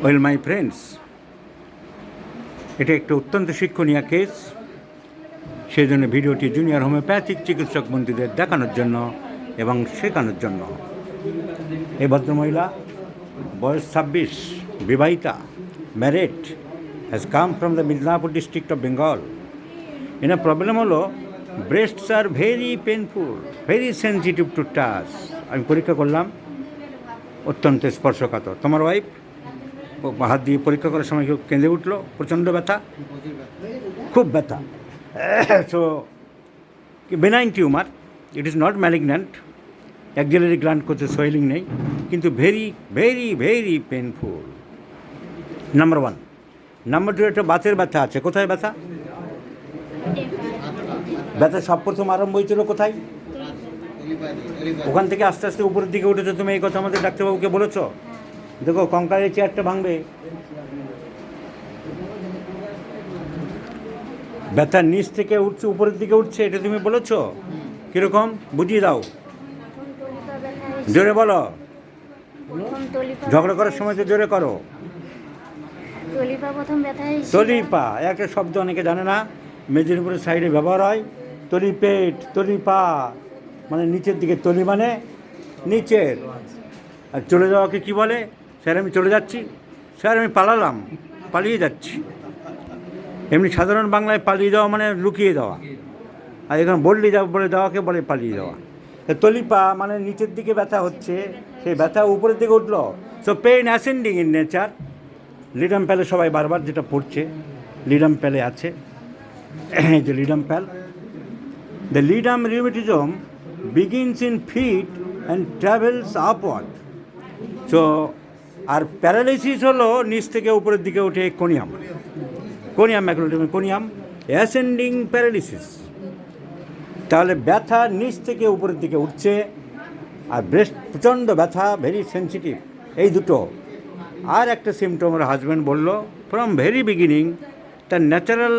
Well my friends, এটা একটা অত্যন্ত শিক্ষণীয় কেস। সেই জন্য ভিডিওটি জুনিয়র হোমিওপ্যাথিক চিকিৎসক বন্ধুদের দেখানোর জন্য এবং শেখানোর জন্য। এই ভদ্রমহিলা বয়স 26, বিবাহিতা, married, has come from the Midnapore district of Bengal. এনার প্রবলেম হলো breasts are very painful, very sensitive to touch. আমি পরীক্ষা করলাম, অত্যন্ত স্পর্শকাতর। তোমার ওয়াইফ হাত দিয়ে পরীক্ষা করার সময় কেউ কেঁদে উঠলো, প্রচণ্ড ব্যথা, খুব ব্যথা। So benign tumour, it is not malignant, axillary gland করতে সোয়েলিং নেই, কিন্তু very very very painful. Number 1। Number 2, একটা বাতের ব্যথা আছে। কোথায় ব্যথা? ব্যথা সব প্রথম আরম্ভ হয়েছিল কোথায়? ওখান থেকে আস্তে আস্তে উপরের দিকে উঠেছো। তুমি এই কথা আমাদের ডাক্তারবাবুকে বলেছো? দেখো, কঙ্কালের চেয়ারটা ভাঙবে। ব্যথা নিচ থেকে উঠছে, উপরের দিকে উঠছে, এটা তুমি বলেছো? কীরকম বুঝিয়ে দাও, জোরে বলো। ঝগড়া করার সময় তো জোরে করো। তলিপা একটা শব্দ অনেকে জানে না, মেদিনীপুরের সাইডে ব্যবহার হয়। তলি পেট, তলিপা মানে নিচের দিকে, তলি মানে নিচের। আর চলে যাওয়াকে কি বলে? স্যার আমি চলে যাচ্ছি, স্যার আমি পালালাম, পালিয়ে যাচ্ছি। এমনি সাধারণ বাংলায় পালিয়ে যাওয়া মানে লুকিয়ে দেওয়া, আর এখানে বললি যাও বলে দেওয়াকে বলে পালিয়ে যাওয়া। তলিপা মানে নিচের দিকে ব্যথা হচ্ছে, সেই ব্যথা উপরের দিকে উঠলো। So pain ascending in nature. Ledum প্যালে সবাই বারবার যেটা পড়ছে, লিডাম প্যালে আছে, এই যে ledum pal. The ledum rheumatism begins in feet and travels upward. So আর প্যারালাইসিস হলো নিচ থেকে উপরের দিকে উঠে conium, conium maculatum, conium ascending paralysis. তাহলে ব্যথা নিচ থেকে উপরের দিকে উঠছে, আর ব্রেস্ট প্রচণ্ড ব্যথা, ভেরি সেন্সিটিভ, এই দুটো। আর একটা সিমটম ওর হাজব্যান্ড বললো, from very beginning the natural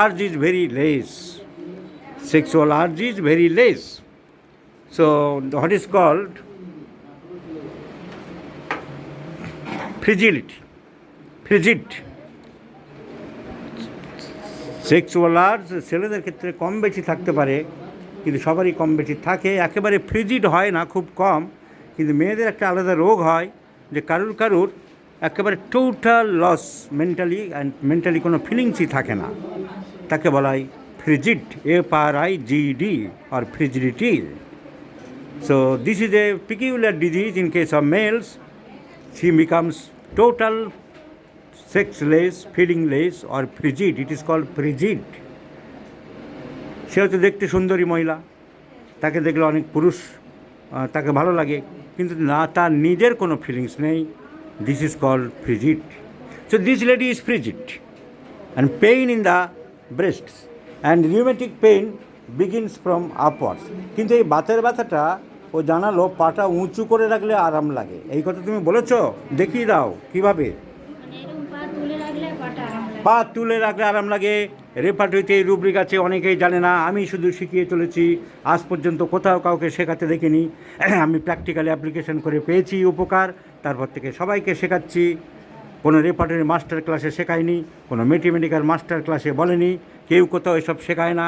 urge is very less, sexual urge is very less. So what is called frigidity, frigid. Sexual urge ছেলেদের ক্ষেত্রে কম বেশি থাকতে পারে, কিন্তু সবারই কম বেশি থাকে, একেবারে ফ্রিজিড হয় না, খুব কম। কিন্তু মেয়েদের একটা আলাদা রোগ হয় যে কারুর কারুর একেবারে টোটাল লস মেন্টালি কোনো ফিলিংসই থাকে না, তাকে বলা হয় ফ্রিজিড, FRIGD or frigidity. So this is a peculiar disease in case of males. She becomes total sexless, feelingless or frigid. It is called frigid. সে হয়তো দেখতে সুন্দরী মহিলা, তাকে দেখলে অনেক পুরুষ তাকে ভালো লাগে, কিন্তু না, তার নিজের কোনো ফিলিংস নেই। This is called frigid. So this lady is frigid and pain in the breasts and rheumatic pain begins from upwards. কিন্তু এই বাতের ব্যথাটা ও জানালো পাটা উঁচু করে রাখলে আরাম লাগে। এই কথা তুমি বলেছো? দেখিয়ে দাও কীভাবে। পা তুলে রাখলে আরাম লাগে। রেপার্টরিতে এই রুব্রিক আছে, অনেকেই জানে না, আমি শুধু শিখিয়ে চলেছি। আজ পর্যন্ত কোথাও কাউকে শেখাতে দেখিনি, আমি প্র্যাকটিক্যালি অ্যাপ্লিকেশন করে পেয়েছি উপকার, তারপর থেকে সবাইকে শেখাচ্ছি। কোনো রেপার্টরি মাস্টার ক্লাসে শেখায়নি, কোনো ম্যাথমেটিক্যাল মাস্টার ক্লাসে বলেনি, কেউ কোথাও এসব শেখায় না,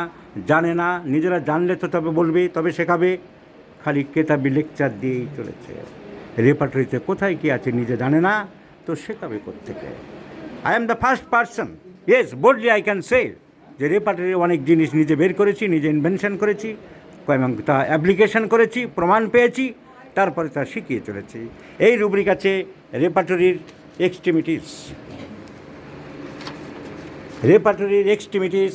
জানে না। নিজেরা জানলে তো তবে বলবে, তবে শেখাবে। খালি কেতাবি লেকচার দিয়েই চলেছে। রেপার্টরিতে কোথায় কী আছে নিজে জানে না, তো শেখাবে কোত্থেকে? I am the first person, yes boldly I can say, যে রেপার্টরির অনেক জিনিস নিজে বের করেছি, নিজে ইনভেনশন করেছি এবং তা অ্যাপ্লিকেশন করেছি, প্রমাণ পেয়েছি, তারপরে তা শিখিয়ে চলেছি। এই রুব্রিক আছে রেপার্টরির এক্সট্রিমিটিস। রেপার্টরির এক্সট্রিমিটিস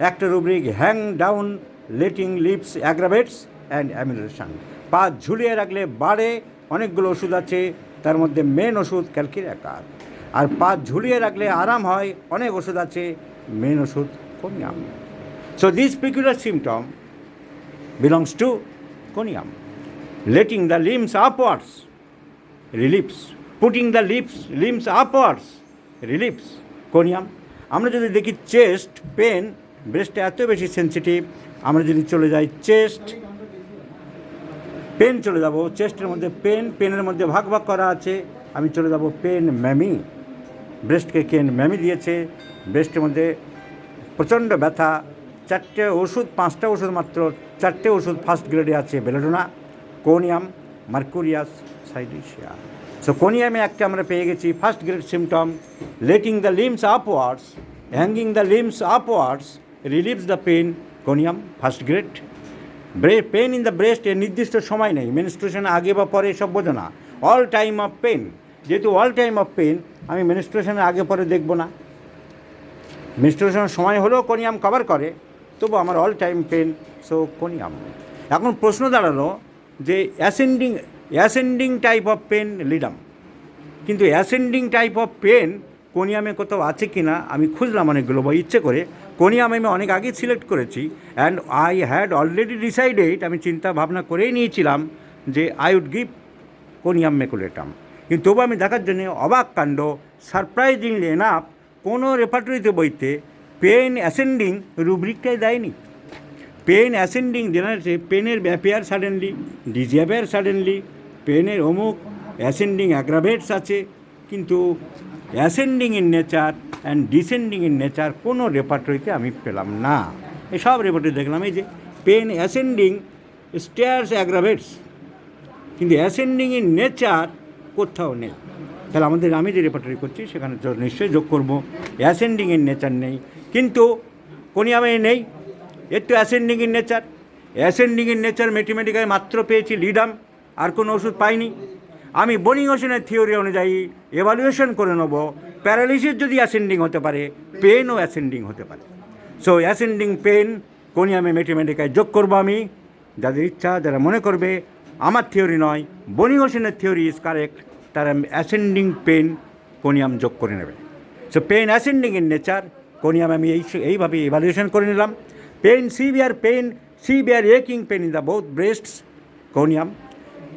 একটা rubric, hang down letting limbs aggravates and amelioration. পা ঝুলিয়ে রাখলে বাড়ে। অনেকগুলো ওষুধ আছে, তার মধ্যে মেন ওষুধ ক্যালকিরিয়াকার। আর পা ঝুলিয়ে রাখলে আরাম হয়, অনেক ওষুধ আছে, মেন ওষুধ conium. So this peculiar symptom belongs to conium. Letting the limbs upwards relieves, putting the limbs upwards relieves conium. আমরা যদি দেখি চেস্ট পেন, ব্রেস্টে এত বেশি সেন্সিটিভ, আমরা যদি চলে যাই চেস্ট পেন, চলে যাব চেস্টের মধ্যে পেন, পেনের মধ্যে ভাগ ভাগ করা আছে। আমি চলে যাব পেন ম্যামি। ব্রেস্টকে কেন ম্যামি দিয়েছে, ব্রেস্টের মধ্যে প্রচণ্ড ব্যথা, 4টে ওষুধ, 5টা ওষুধ মাত্র, 4টে ওষুধ ফার্স্ট গ্রেডে আছে, বেলোডোনা, কোনিয়াম, মার্কুরিয়াস, সাইডিশিয়া। সো কোনিয়ামে একটা আমরা পেয়ে গেছি first grade symptom, letting the limbs upwards, hanging the limbs upwards relieves the pain, conium first grade. Pain in the breast এর নির্দিষ্ট সময় নেই, মেনস্ট্রুয়েশন আগে বা পরে সব বোঝো না, অল টাইম অফ পেন। যেহেতু অল টাইম অফ পেন, আমি মেনস্ট্রুয়েশনের আগে পরে দেখব না, মেনস্ট্রুয়েশনের সময় হলেও কোনিয়াম কভার করে, তবু আমার all time pain, so conium. এখন প্রশ্ন দাঁড়ালো যে ascending type of pain ledum, কিন্তু অ্যাসেন্ডিং টাইপ অফ পেন কোনিয়ামে কোথাও আছে কি না আমি খুঁজলাম অনেকগুলো বই, ইচ্ছে করে কোনিয়াম আমি অনেক আগে সিলেক্ট করেছি, and I had already decided, আমি চিন্তা ভাবনা করেই নিয়েছিলাম যে আই উড গিভ কোনিয়াম মেকুলেটাম। কিন্তু তবু আমি দেখার জন্য অবাক কাণ্ড, সারপ্রাইজিংলি এনাফ কোনো রেপার্টরিতে বইতে পেন অ্যাসেন্ডিং রুব্রিকটাই দেয়নি। পেন অ্যাসেন্ডিং জেনারেছে পেনের অ্যাপিয়ার সাডেনলি, ডিসঅ্যাপিয়ার সাডেনলি, পেনের অমুক অ্যাসেন্ডিং অ্যাগ্রাভেটস আছে, কিন্তু ascending in nature and descending in nature কোনো রেপার্টরিতে আমি পেলাম না। এই সব রেপার্টরি দেখলাম এই যে পেন অ্যাসেন্ডিং স্টেয়ার্স অ্যাগ্রাভেটস, কিন্তু অ্যাসেন্ডিং ইন নেচার কোথাও নেই। তাহলে আমি যে রেপার্টরি করছি সেখানে নিশ্চয়ই যোগ করব, অ্যাসেন্ডিং ইন নেচার নেই, কিন্তু কোনিয়ামে নেই, এর তো ascending in nature. Ascending in nature ম্যাথমেটিক্যায় মাত্র পেয়েছি লিডাম, আর কোনো ওষুধ পাইনি। আমি বনিং-ওশনের থিওরি অনুযায়ী এভালুয়েশন করে নেব, প্যারালিসিস যদি অ্যাসেন্ডিং হতে পারে, পেনও অ্যাসেন্ডিং হতে পারে। সো অ্যাসেন্ডিং পেন কোনিয়ামে ম্যাথমেটিক্যায় যোগ করবো আমি, যাদের ইচ্ছা, যারা মনে করবে আমার থিওরি নয় বনিং-ওশনের থিওরি ইজ কারেক্ট, তারা অ্যাসেন্ডিং পেন কোনিয়াম যোগ করে নেবে। So pain ascending in nature, conium আমি এইভাবে এভালুয়েশন করে নিলাম। severe aching pain in the both breasts, conium.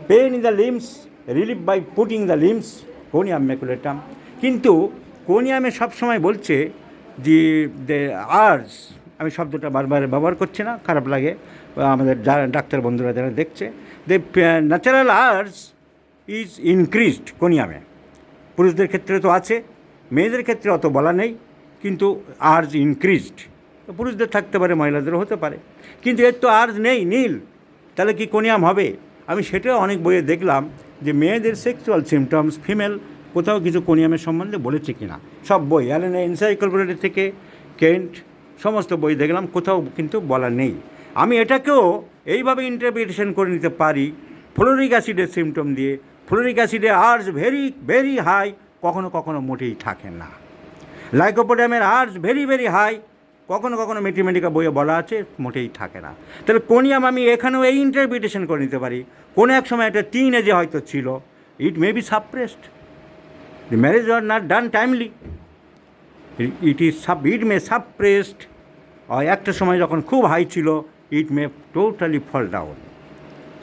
Pain in the limbs, relieved by putting the limbs, conium maculatum. কিন্তু কোনিয়ামে সবসময় বলছে যে আর্জ, আমি শব্দটা বারবার ব্যবহার করছি না, খারাপ লাগে আমাদের যারা ডাক্তার বন্ধুরা যারা দেখছে, যে ন্যাচারাল আর্জ ইজ ইনক্রিজড কোনিয়ামে। পুরুষদের ক্ষেত্রে তো আছে, মেয়েদের ক্ষেত্রে অত বলা নেই, কিন্তু আর্জ ইনক্রিজড, পুরুষদের থাকতে পারে, মহিলাদেরও হতে পারে, কিন্তু এর তো আর্জ নেই, নীল, তাহলে কি কোনিয়াম হবে? আমি সেটাও অনেক বইয়ে দেখলাম যে মেয়েদের সেক্সুয়াল সিমটমস ফিমেল কোথাও কিছু কোনিয়ামের সম্বন্ধে বলেছে কি না, সব বই অ্যালেনা এনসাইক্লোপিডিয়া থেকে কেন্ট সমস্ত বই দেখলাম, কোথাও কিন্তু বলা নেই। আমি এটাকেও এইভাবে ইন্টারপ্রিটেশন করে নিতে পারি, ফ্লোরিক অ্যাসিডের সিমটম দিয়ে, ফ্লোরিক অ্যাসিডে আর্জ ভেরি ভেরি হাই, কখনো কখনো মোটেই থাকে না। লাইকোপোডিয়ামের আর্জ ভেরি ভেরি হাই, কখনো কখনো ম্যাথমেটিক্যাল বইয়ে বলা আছে, মোটেই থাকে না। তাহলে কোনিয়াম আমি এখানেও এই ইন্টারপ্রিটেশন করে নিতে পারি, কোনো এক সময় একটা টিন এজে হয়তো ছিল, it may be suppressed, the marriage are not done timely, it may suppressed, একটা সময় যখন খুব হাই ছিল, it may totally fall down.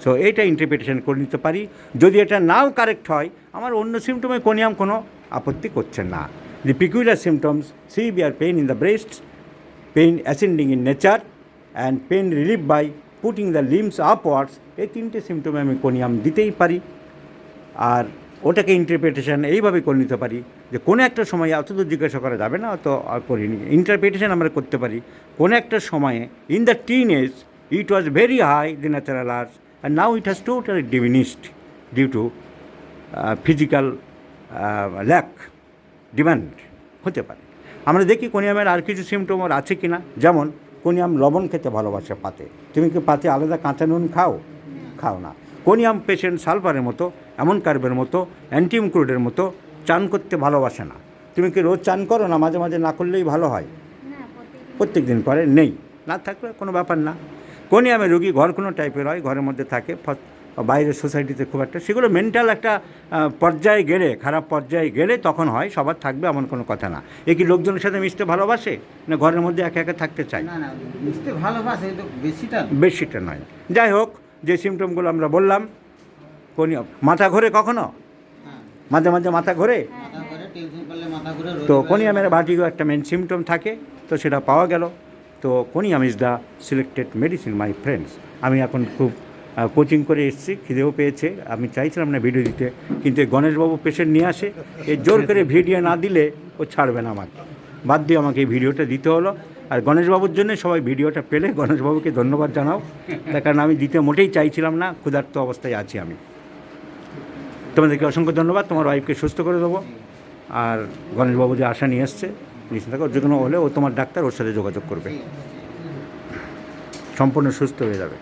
So এইটা ইন্টারপ্রিটেশন করে নিতে পারি। যদি এটা নাও কারেক্ট হয়, আমার অন্য সিমটমে কোনিয়াম কোনো আপত্তি করছে না। The peculiar symptoms, severe pain in the breast, pain ascending in nature, and pain relieve by putting the limbs upwards, এই তিনটে সিমটমে আমি কোনিয়াম দিতেই পারি। আর ওটাকে ইন্টারপ্রিটেশন এইভাবে করে নিতে পারি যে কোনো একটা সময়ে, অত তো জিজ্ঞাসা করা যাবে না, অত করিনি, ইন্টারপ্রিটেশন আমরা করতে পারি, কোনো একটা সময়ে in the teenage it was very high the natural arts, and now it has totally diminished due to physical lack, demand হতে পারে। আমরা দেখি কোনিয়ামের আর কিছু সিমটম ওর আছে কি না, যেমন কোনিয়াম লবণ খেতে ভালোবাসে পাতে, তুমি কি পাতে আলাদা কাঁচা নুন খাও না। কোনিয়াম পেশেন্ট সালফারের মতো, এমন কার্বের মতো, অ্যান্টিমক্রুডের মতো চান করতে ভালোবাসে না। তুমি কি রোজ চান করো না? মাঝে মাঝে না করলেই ভালো হয়, প্রত্যেক দিন করে নেই, না থাকলে কোনো ব্যাপার না। কোনিয়ামের রুগী ঘর কোনো টাইপের হয়, ঘরের মধ্যে থাকে, বাইরের সোসাইটিতে খুব একটা, সেগুলো মেন্টাল একটা পর্যায়ে গেলে, খারাপ পর্যায়ে গেলে তখন হয়, সবার থাকবে এমন কোনো কথা না। এ কি লোকজনের সাথে মিশতে ভালোবাসে, না ঘরের মধ্যে একা একা থাকতে চায়? মিশতে ভালোবাসে, বেশিটা নয়। যাই হোক, যে সিমটমগুলো আমরা বললাম, কোনিয়াম মাথা ঘোরে, কখনো মাঝে মাঝে মাথা ঘোরে, তো কোনিয়ামের ভার্টিগো একটা মেন সিমটম থাকে, তো সেটা পাওয়া গেল। তো conium is the selected medicine my friends. আমি এখন খুব কোচিং করে এসেছি, খিদেও পেয়েছে, আমি চাইছিলাম না ভিডিও দিতে, কিন্তু এই গণেশবাবু পেশেন্ট নিয়ে আসে, এই জোর করে ভিডিও না দিলে ও ছাড়বে না আমাকে, বাধ্য আমাকে এই ভিডিওটা দিতে হলো। আর গণেশবাবুর জন্য সবাই ভিডিওটা পেলে গণেশবাবুকে ধন্যবাদ জানাও, তার কারণ আমি দিতে মোটেই চাইছিলাম না, ক্ষুধার্ত অবস্থায় আছি আমি। তোমাদেরকে অসংখ্য ধন্যবাদ, তোমার ওয়াইফকে সুস্থ করে দেবো। আর গণেশবাবু যে আশা নিয়ে এসছে, নিশ্চিত থাকো, যে কোনো হলে ও তোমার ডাক্তার, ওর সাথে যোগাযোগ করবে, সম্পূর্ণ সুস্থ হয়ে যাবে।